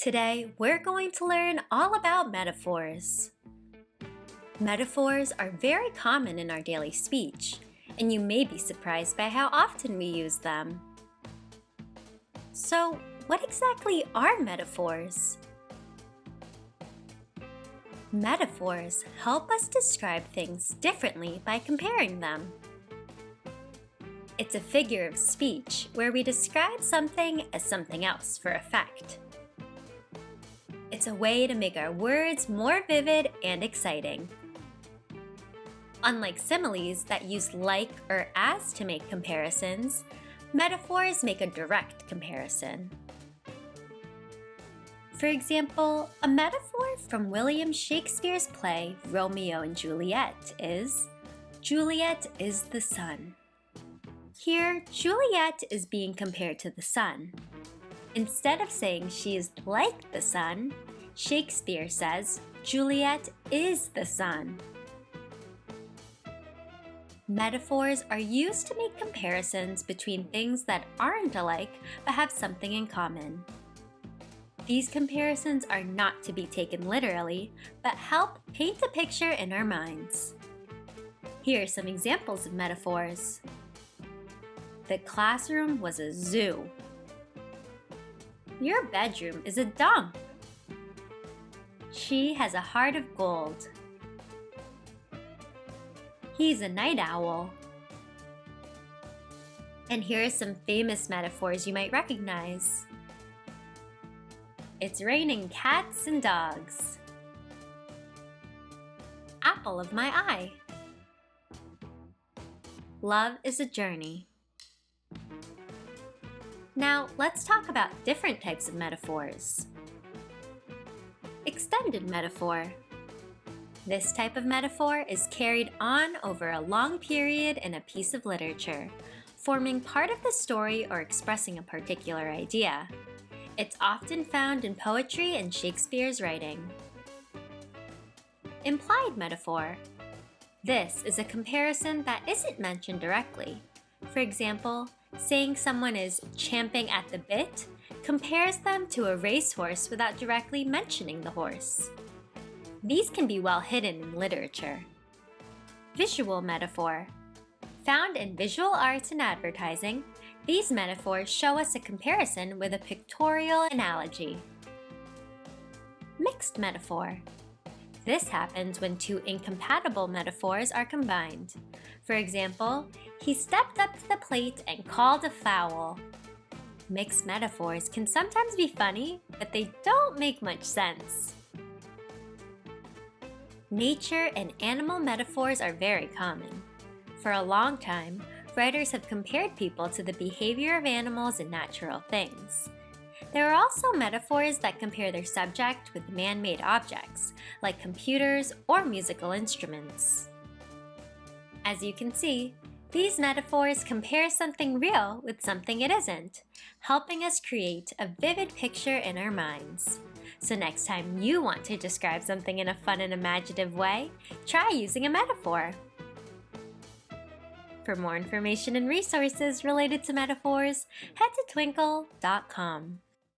Today, we're going to learn all about metaphors. Metaphors are very common in our daily speech, and you may be surprised by how often we use them. So, what exactly are metaphors? Metaphors help us describe things differently by comparing them. It's a figure of speech where we describe something as something else for effect. It's a way to make our words more vivid and exciting. Unlike similes that use like or as to make comparisons, metaphors make a direct comparison. For example, a metaphor from William Shakespeare's play Romeo and Juliet is, Juliet is the sun. Here, Juliet is being compared to the sun. Instead of saying she is like the sun, Shakespeare says Juliet is the sun. Metaphors are used to make comparisons between things that aren't alike but have something in common. These comparisons are not to be taken literally, but help paint a picture in our minds. Here are some examples of metaphors. The classroom was a zoo. Your bedroom is a dump. She has a heart of gold. He's a night owl. And here are some famous metaphors you might recognize. It's raining cats and dogs. Apple of my eye. Love is a journey. Now, let's talk about different types of metaphors. Extended metaphor. This type of metaphor is carried on over a long period in a piece of literature, forming part of the story or expressing a particular idea. It's often found in poetry and Shakespeare's writing. Implied metaphor. This is a comparison that isn't mentioned directly. For example, saying someone is champing at the bit compares them to a racehorse without directly mentioning the horse. These can be well hidden in literature. Visual metaphor. Found in visual arts and advertising, these metaphors show us a comparison with a pictorial analogy. Mixed metaphor. This happens when two incompatible metaphors are combined. For example, he stepped up to the plate and called a foul. Mixed metaphors can sometimes be funny, but they don't make much sense. Nature and animal metaphors are very common. For a long time, writers have compared people to the behavior of animals and natural things. There are also metaphors that compare their subject with man-made objects, like computers or musical instruments. As you can see, these metaphors compare something real with something it isn't, helping us create a vivid picture in our minds. So next time you want to describe something in a fun and imaginative way, try using a metaphor. For more information and resources related to metaphors, head to Twinkl.com.